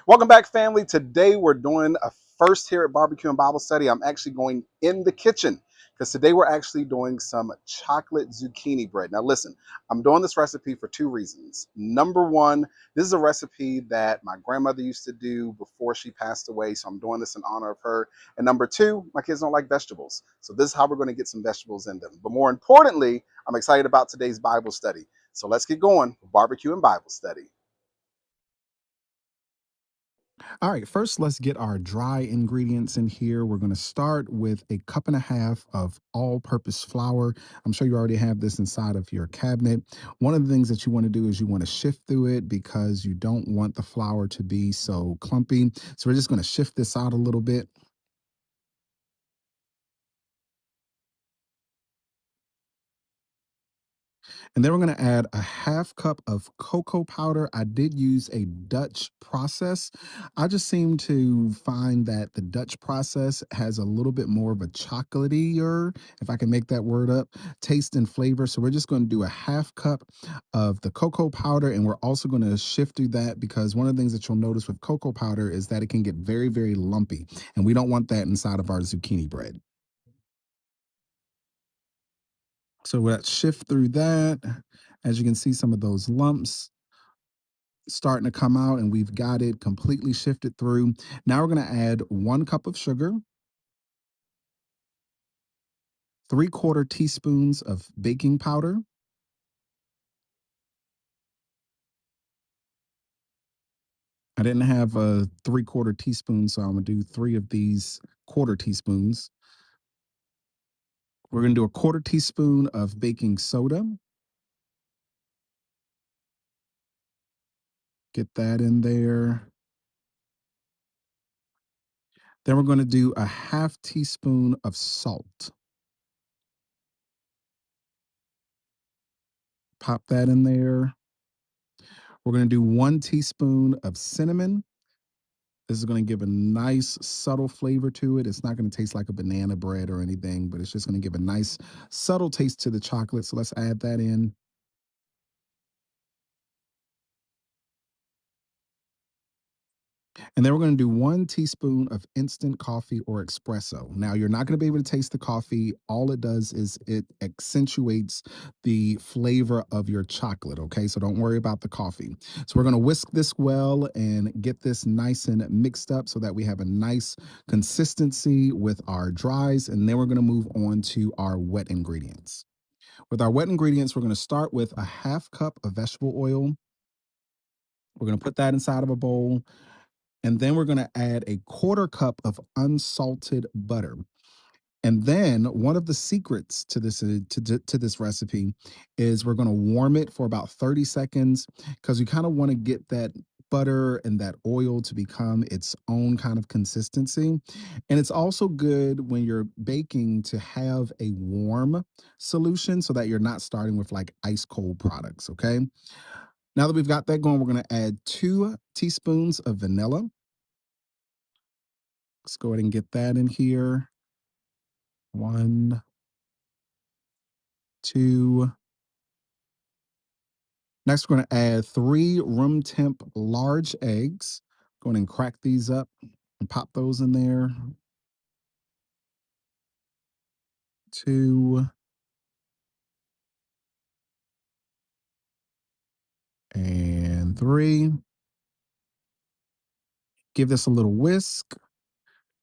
Welcome back, family. Today we're doing a first here at BBQ and Bible Study. I'm actually going in the kitchen because today we're actually doing some chocolate zucchini bread. Now, listen, I'm doing this recipe for two reasons. Number one, this is a recipe that my grandmother used to do before she passed away, so I'm doing this in honor of her. And number two, my kids don't like vegetables, so this is how we're going to get some vegetables in them. But more importantly, I'm excited about today's Bible study. So let's get going with BBQ and Bible Study. All right, first let's get our dry ingredients in here. We're going to start with a cup and a half of all-purpose flour. I'm sure you already have this inside of your cabinet. One of the things that you want to do is you want to shift through it because you don't want the flour to be so clumpy. So we're just going to shift this out a little bit. And then we're going to add a half cup of cocoa powder. I did use a Dutch process. I just seem to find that the Dutch process has a little bit more of a chocolatier, if I can make that word up, taste and flavor. So we're just going to do a half cup of the cocoa powder. And we're also going to shift through that because one of the things that you'll notice with cocoa powder is that it can get very, very lumpy. And we don't want that inside of our zucchini bread. So let's shift through that. As you can see, some of those lumps starting to come out, and we've got it completely shifted through. Now we're going to add 1 cup of sugar, 3/4 teaspoons of baking powder. I didn't have a 3/4 teaspoon, so I'm going to do 3 of these quarter teaspoons. We're going to do a 1/4 teaspoon of baking soda. Get that in there. Then we're going to do a half teaspoon of salt. Pop that in there. We're going to do 1 teaspoon of cinnamon. This is going to give a nice subtle flavor to it. It's not going to taste like a banana bread or anything, but it's just going to give a nice subtle taste to the chocolate. So let's add that in. And then we're going to do 1 teaspoon of instant coffee or espresso. Now, you're not going to be able to taste the coffee. All it does is it accentuates the flavor of your chocolate. Okay. So don't worry about the coffee. So we're going to whisk this well and get this nice and mixed up so that we have a nice consistency with our dries. And then we're going to move on to our wet ingredients. With our wet ingredients, we're going to start with a half cup of vegetable oil. We're going to put that inside of a bowl. And then we're going to add a 1/4 cup of unsalted butter. And then one of the secrets to this recipe is we're going to warm it for about 30 seconds because we kind of want to get that butter and that oil to become its own kind of consistency. And it's also good when you're baking to have a warm solution so that you're not starting with like ice cold products, okay? Now that we've got that going, we're going to add 2 teaspoons of vanilla. Let's go ahead and get that in here. 1, 2. Next, we're going to add 3 room temp large eggs. Go ahead and crack these up and pop those in there. 2 and 3. Give this a little whisk.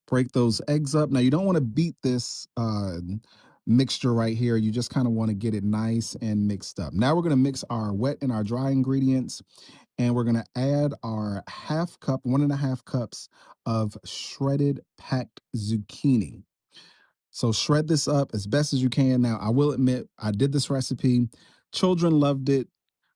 Break those eggs up. Now, you don't want to beat this mixture right here. You just kind of want to get it nice and mixed up. Now, we're going to mix our wet and our dry ingredients. And we're going to add our half cup, 1.5 cups of shredded packed zucchini. So shred this up as best as you can. Now, I will admit, I did this recipe. Children loved it,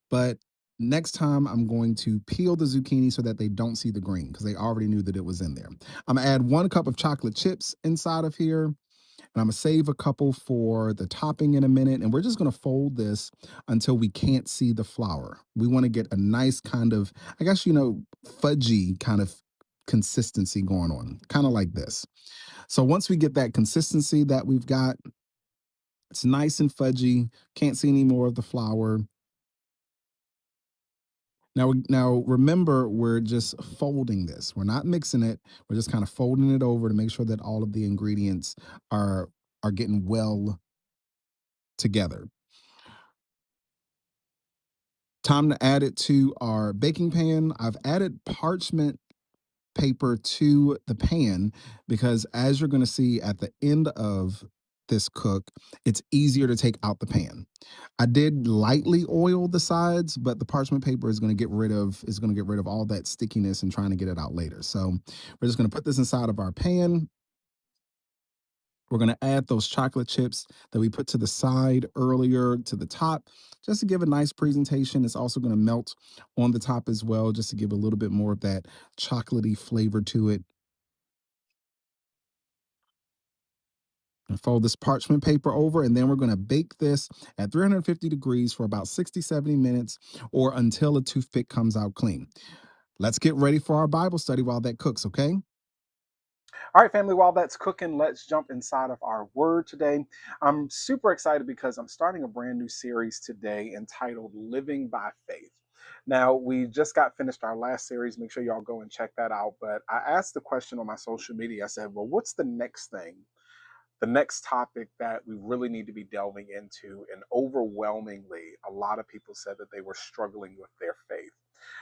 but next time I'm going to peel the zucchini so that they don't see the green because they already knew that it was in there. I'm going to add 1 cup of chocolate chips inside of here. And I'm gonna save a couple for the topping in a minute. And we're just gonna fold this until we can't see the flour. We wanna get a nice kind of, I guess, fudgy kind of consistency going on, kind of like this. So once we get that consistency that we've got, it's nice and fudgy, can't see any more of the flour. Now remember, we're just folding this. We're not mixing it. We're just kind of folding it over to make sure that all of the ingredients are are getting well together. Time to add it to our baking pan. I've added parchment paper to the pan because, as you're going to see at the end of this cook, it's easier to take out the pan. I did lightly oil the sides, but the parchment paper is going to get rid of all that stickiness and trying to get it out later. So we're just going to put this inside of our pan. We're going to add those chocolate chips that we put to the side earlier to the top, just to give a nice presentation. It's also going to melt on the top as well, just to give a little bit more of that chocolatey flavor to it. And fold this parchment paper over, and then we're going to bake this at 350 degrees for about 60-70 minutes, or until a toothpick comes out clean. Let's get ready for our Bible study while that cooks, okay? All right, family, while that's cooking, let's jump inside of our word today. I'm super excited because I'm starting a brand new series today entitled Living by Faith. Now, we just got finished our last series. Make sure y'all go and check that out. But I asked the question on my social media. I said, well, what's the next thing, the next topic that we really need to be delving into? And overwhelmingly, a lot of people said that they were struggling with their faith.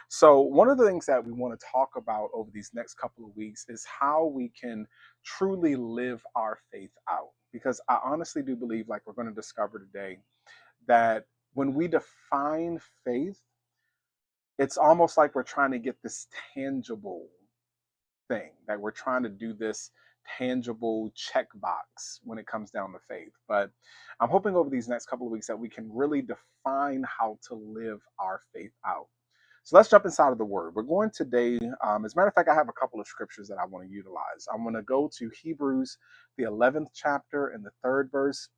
So, one of the things that we want to talk about over these next couple of weeks is how we can truly live our faith out. Because I honestly do believe, like we're going to discover today, that when we define faith, it's almost like we're trying to get this tangible thing, that we're trying to do this tangible checkbox when it comes down to faith. But I'm hoping over these next couple of weeks that we can really define how to live our faith out. So let's jump inside of the word. We're going today, as a matter of fact, I have a couple of scriptures that I want to utilize. I'm going to go to Hebrews, the 11th chapter and the 3rd verse.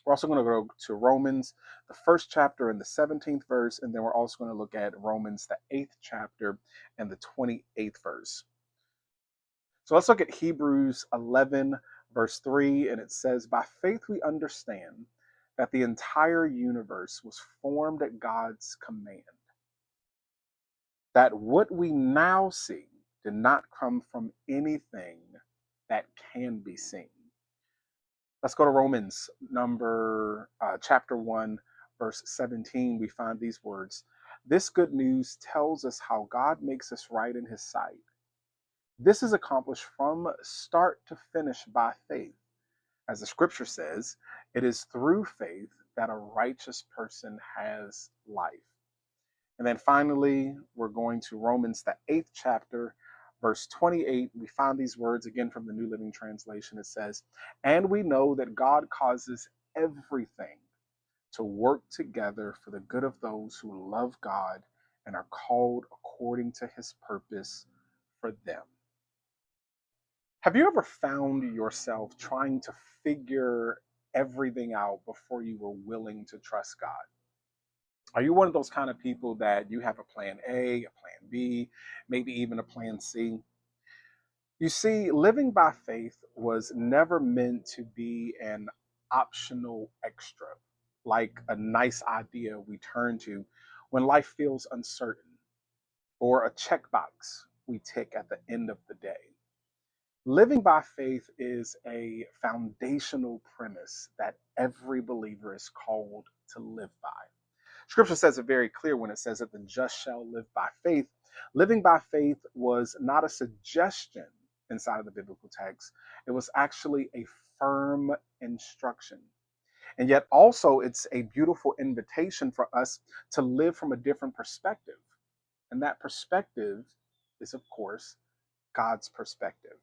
We're also going to go to Romans, the 1st chapter and the 17th verse. And then we're also going to look at Romans, the 8th chapter and the 28th verse. So let's look at Hebrews 11, verse 3. And it says, by faith we understand that the entire universe was formed at God's command, that what we now see did not come from anything that can be seen. Let's go to Romans chapter 1, verse 17. We find these words. This good news tells us how God makes us right in his sight. This is accomplished from start to finish by faith. As the scripture says, it is through faith that a righteous person has life. And then finally, we're going to Romans, the 8th chapter, verse 28. We find these words again from the New Living Translation. It says, and we know that God causes everything to work together for the good of those who love God and are called according to his purpose for them. Have you ever found yourself trying to figure everything out before you were willing to trust God? Are you one of those kind of people that you have a plan A, a plan B, maybe even a plan C? You see, living by faith was never meant to be an optional extra, like a nice idea we turn to when life feels uncertain, or a checkbox we tick at the end of the day. Living by faith is a foundational premise that every believer is called to live by. Scripture says it very clear when it says that the just shall live by faith. Living by faith was not a suggestion inside of the biblical text, it was actually a firm instruction. And yet, also, it's a beautiful invitation for us to live from a different perspective. And that perspective is, of course, God's perspective.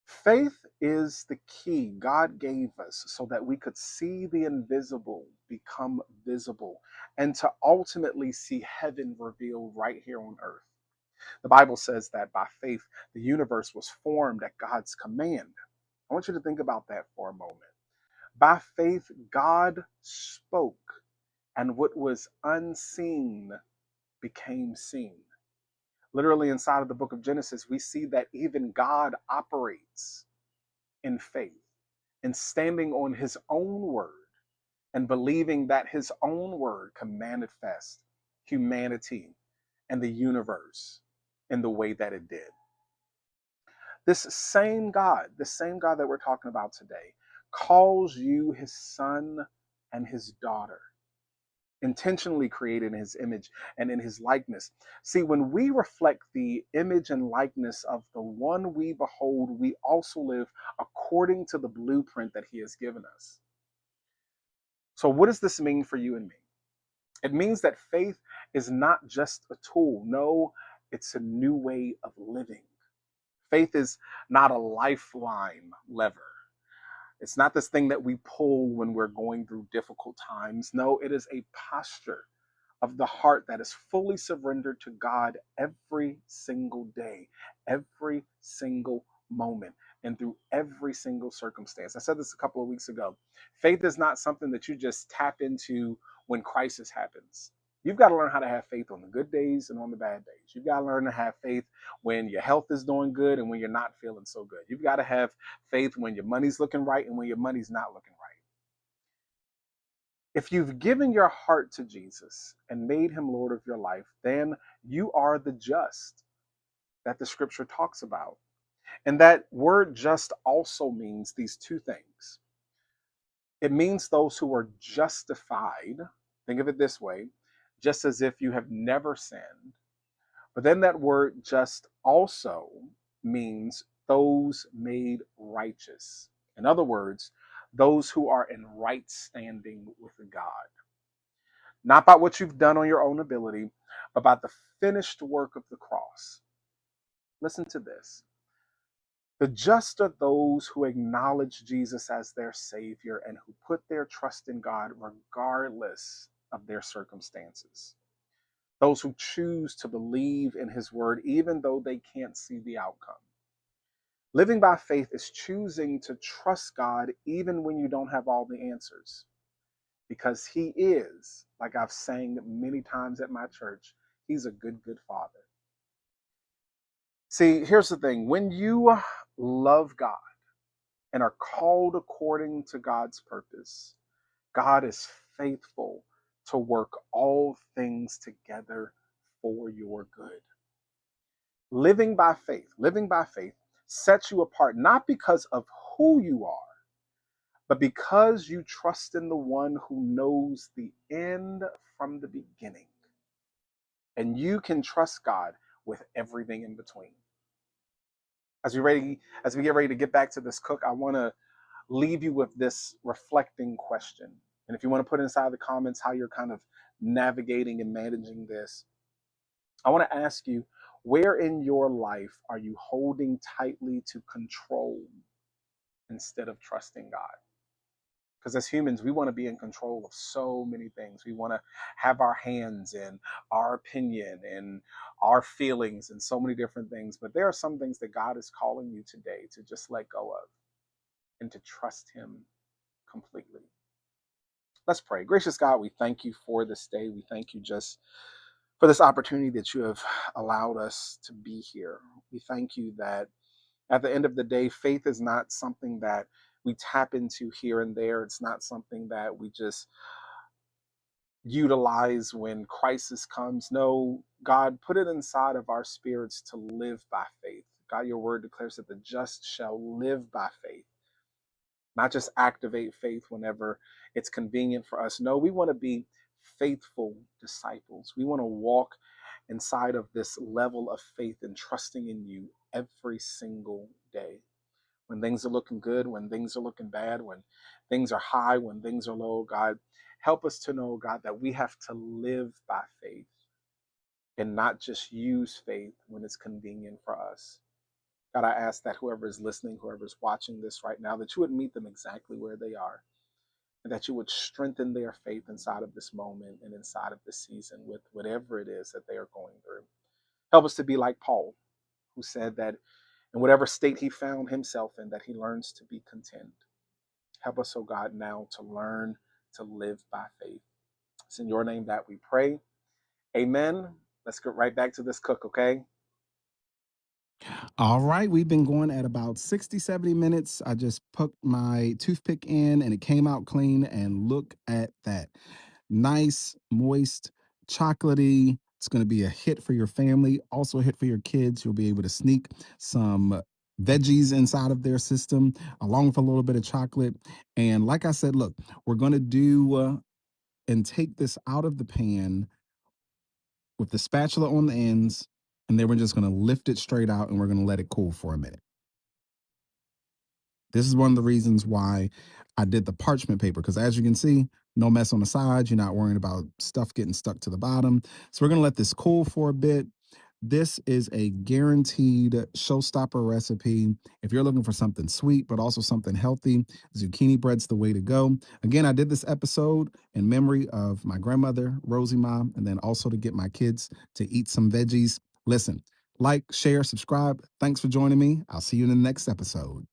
Faith is the key God gave us so that we could see the invisible become visible and to ultimately see heaven revealed right here on earth. The Bible says that by faith, the universe was formed at God's command. I want you to think about that for a moment. By faith, God spoke, and what was unseen became seen. Literally, inside of the book of Genesis, we see that even God operates in faith and standing on his own word and believing that his own word can manifest humanity and the universe in the way that it did. This same God that we're talking about today, calls you his son and his daughter, intentionally created in his image and in his likeness. See, when we reflect the image and likeness of the one we behold, we also live according to the blueprint that he has given us. So, what does this mean for you and me? It means that faith is not just a tool. No, it's a new way of living. Faith is not a lifeline lever. It's not this thing that we pull when we're going through difficult times. No, it is a posture of the heart that is fully surrendered to God every single day, every single moment, and through every single circumstance. I said this a couple of weeks ago. Faith is not something that you just tap into when crisis happens. You've got to learn how to have faith on the good days and on the bad days. You've got to learn to have faith when your health is doing good and when you're not feeling so good. You've got to have faith when your money's looking right and when your money's not looking right. If you've given your heart to Jesus and made him Lord of your life, then you are the just that the scripture talks about. And that word just also means these two things. It means those who are justified. Think of it this way, just as if you have never sinned. But then that word just also means those made righteous. In other words, those who are in right standing with God. Not by what you've done on your own ability, but by the finished work of the cross. Listen to this. The just are those who acknowledge Jesus as their Savior and who put their trust in God regardless of their circumstances. Those who choose to believe in His Word even though they can't see the outcome. Living by faith is choosing to trust God even when you don't have all the answers. Because He is, like I've sang many times at my church, He's a good, good Father. See, here's the thing. When you love God and are called according to God's purpose, God is faithful to work all things together for your good. Living by faith sets you apart not because of who you are, but because you trust in the one who knows the end from the beginning. And you can trust God with everything in between. As we get ready to get back to this cook, I want to leave you with this reflecting question. And if you want to put inside the comments how you're kind of navigating and managing this, I want to ask you, where in your life are you holding tightly to control instead of trusting God? Because as humans, we want to be in control of so many things. We want to have our hands in our opinion and our feelings and so many different things. But there are some things that God is calling you today to just let go of and to trust Him completely. Let's pray. Gracious God, we thank you for this day. We thank you just for this opportunity that you have allowed us to be here. We thank you that at the end of the day, faith is not something that we tap into here and there. It's not something that we just utilize when crisis comes. No, God, put it inside of our spirits to live by faith. God, your word declares that the just shall live by faith, not just activate faith whenever it's convenient for us. No, we want to be faithful disciples. We want to walk inside of this level of faith and trusting in you every single day. When things are looking good, when things are looking bad, when things are high, when things are low, God, help us to know, God, that we have to live by faith and not just use faith when it's convenient for us. God, I ask that whoever is listening, whoever is watching this right now, that you would meet them exactly where they are, and that you would strengthen their faith inside of this moment and inside of this season with whatever it is that they are going through. Help us to be like Paul, who said that in whatever state he found himself in, that he learns to be content. Help us, oh God, now to learn to live by faith. It's in your name that we pray. Amen. Let's get right back to this cook, okay? All right, we've been going at about 60, 70 minutes. I just poked my toothpick in and it came out clean. And look at that. Nice, moist, chocolatey. It's going to be a hit for your family, also a hit for your kids. You'll be able to sneak some veggies inside of their system, along with a little bit of chocolate. And like I said, look, we're going to do and take this out of the pan with the spatula on the ends, and then we're just going to lift it straight out and we're going to let it cool for a minute. This is one of the reasons why I did the parchment paper, because as you can see, no mess on the sides. You're not worrying about stuff getting stuck to the bottom. So we're going to let this cool for a bit. This is a guaranteed showstopper recipe. If you're looking for something sweet, but also something healthy, zucchini bread's the way to go. Again, I did this episode in memory of my grandmother, Rosie Mom, and then also to get my kids to eat some veggies. Listen, like, share, subscribe. Thanks for joining me. I'll see you in the next episode.